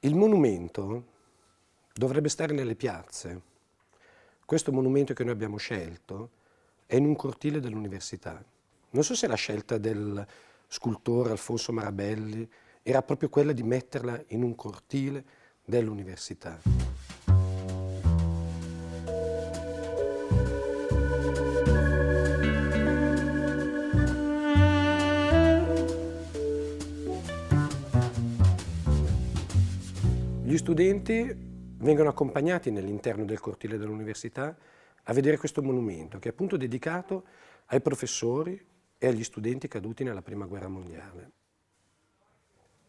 Il monumento dovrebbe stare nelle piazze. Questo monumento che noi abbiamo scelto è in un cortile dell'università. Non so se la scelta del scultore Alfonso Marabelli era proprio quella di metterla in un cortile dell'università. Gli studenti vengono accompagnati nell'interno del cortile dell'università a vedere questo monumento che è appunto dedicato ai professori e agli studenti caduti nella Prima Guerra Mondiale.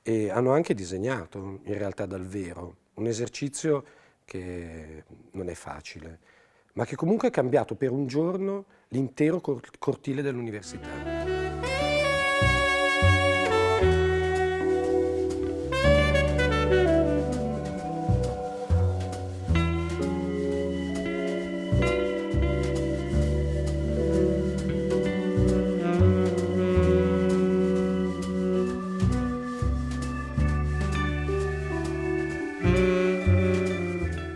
E hanno anche disegnato, in realtà dal vero, un esercizio che non è facile, ma che comunque ha cambiato per un giorno l'intero cortile dell'università.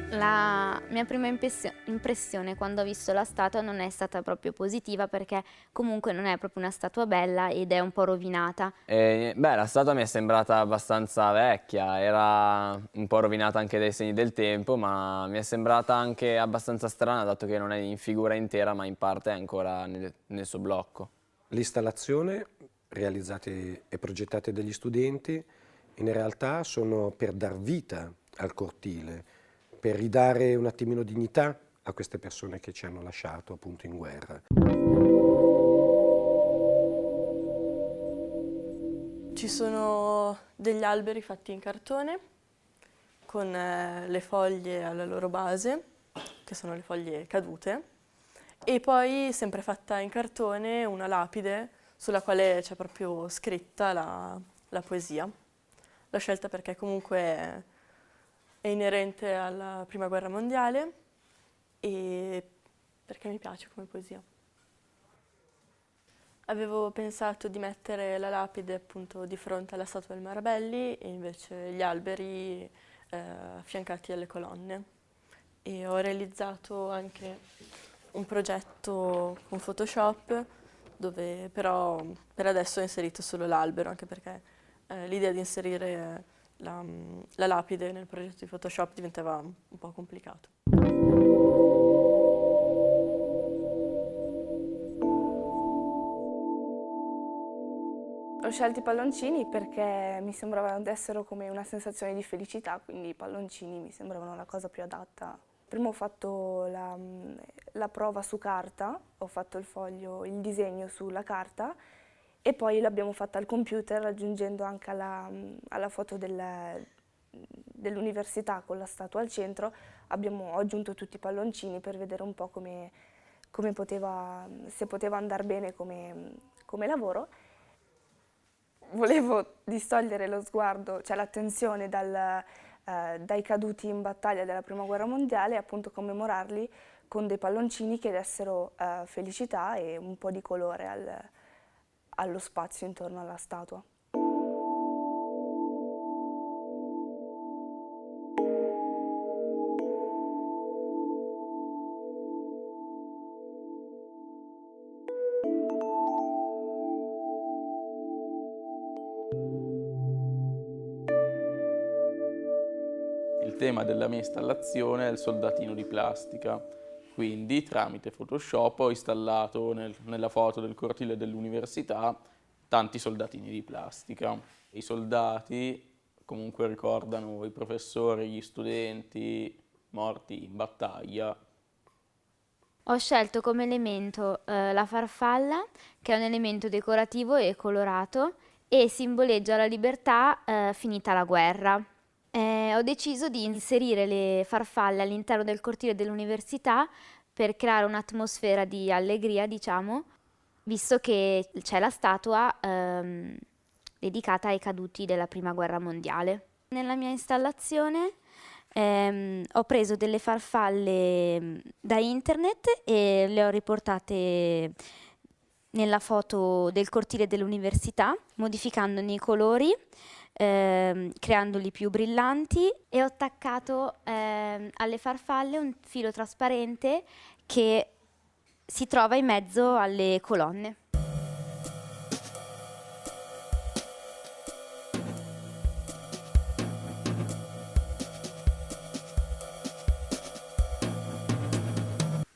La mia prima impressione quando ho visto la statua non è stata proprio positiva, perché comunque non è proprio una statua bella ed è un po' rovinata. La statua mi è sembrata abbastanza vecchia, era un po' rovinata anche dai segni del tempo, ma mi è sembrata anche abbastanza strana, dato che non è in figura intera, ma in parte è ancora nel suo blocco. L'installazione, realizzate e progettate dagli studenti, in realtà sono per dar vita al cortile, per ridare un attimino dignità a queste persone che ci hanno lasciato appunto in guerra. Ci sono degli alberi fatti in cartone con le foglie alla loro base, che sono le foglie cadute, e poi sempre fatta in cartone una lapide sulla quale c'è proprio scritta la poesia. L'ho scelta perché comunque è inerente alla Prima Guerra Mondiale e perché mi piace come poesia. Avevo pensato di mettere la lapide appunto di fronte alla statua del Marabelli e invece gli alberi affiancati alle colonne. E ho realizzato anche un progetto con Photoshop dove però per adesso ho inserito solo l'albero, anche perché l'idea di inserire la lapide nel progetto di Photoshop diventava un po' complicato. Ho scelto i palloncini perché mi sembravano essere come una sensazione di felicità, quindi i palloncini mi sembravano la cosa più adatta. Prima ho fatto la prova su carta, ho fatto il disegno sulla carta e poi l'abbiamo fatta al computer aggiungendo anche alla foto dell'università con la statua al centro. Ho aggiunto tutti i palloncini per vedere un po' se poteva andare bene come lavoro. Volevo distogliere lo sguardo, cioè l'attenzione dai caduti in battaglia della Prima Guerra Mondiale e appunto commemorarli con dei palloncini che dessero felicità e un po' di colore allo spazio intorno alla statua. Il tema della mia installazione è il soldatino di plastica, quindi tramite Photoshop ho installato nella foto del cortile dell'università tanti soldatini di plastica. I soldati comunque ricordano i professori, gli studenti morti in battaglia. Ho scelto come elemento la farfalla, che è un elemento decorativo e colorato e simboleggia la libertà finita la guerra. Ho deciso di inserire le farfalle all'interno del cortile dell'università per creare un'atmosfera di allegria, diciamo, visto che c'è la statua dedicata ai caduti della Prima Guerra Mondiale. Nella mia installazione ho preso delle farfalle da internet e le ho riportate nella foto del cortile dell'università, modificandone i colori creandoli più brillanti, e ho attaccato alle farfalle un filo trasparente che si trova in mezzo alle colonne.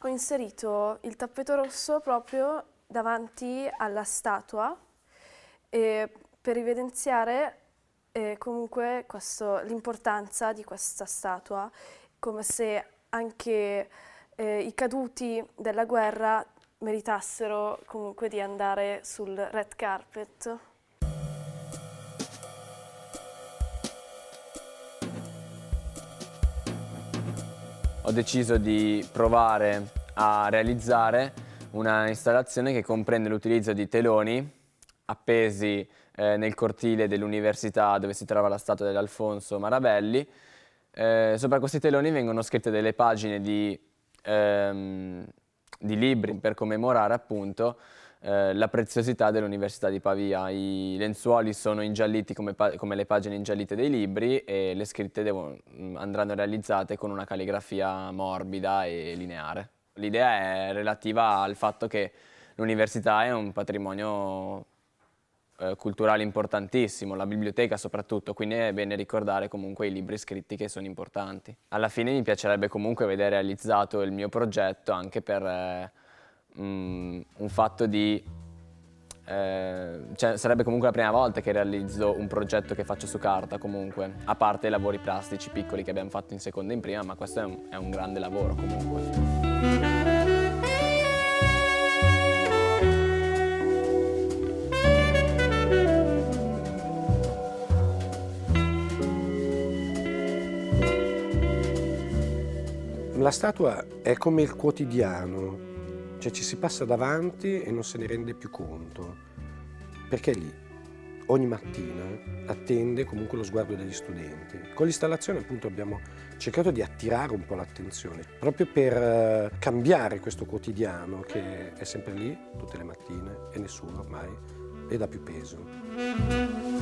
Ho inserito il tappeto rosso proprio davanti alla statua per evidenziare comunque l'importanza di questa statua, come se anche i caduti della guerra meritassero comunque di andare sul red carpet. Ho deciso di provare a realizzare una installazione che comprende l'utilizzo di teloni appesi nel cortile dell'università dove si trova la statua dell'Alfonso Marabelli. Sopra questi teloni vengono scritte delle pagine di libri per commemorare appunto la preziosità dell'Università di Pavia. I lenzuoli sono ingialliti come le pagine ingiallite dei libri, e le scritte andranno realizzate con una calligrafia morbida e lineare. L'idea è relativa al fatto che l'università è un patrimonio culturale importantissimo, la biblioteca soprattutto, quindi è bene ricordare comunque i libri scritti che sono importanti. Alla fine mi piacerebbe comunque vedere realizzato il mio progetto, anche per un fatto di... sarebbe comunque la prima volta che realizzo un progetto che faccio su carta comunque, a parte i lavori plastici piccoli che abbiamo fatto in seconda e in prima, ma questo è un grande lavoro comunque. La statua è come il quotidiano, cioè ci si passa davanti e non se ne rende più conto, perché è lì, ogni mattina, attende comunque lo sguardo degli studenti. Con l'installazione appunto abbiamo cercato di attirare un po' l'attenzione, proprio per cambiare questo quotidiano che è sempre lì, tutte le mattine, e nessuno ormai le dà più peso.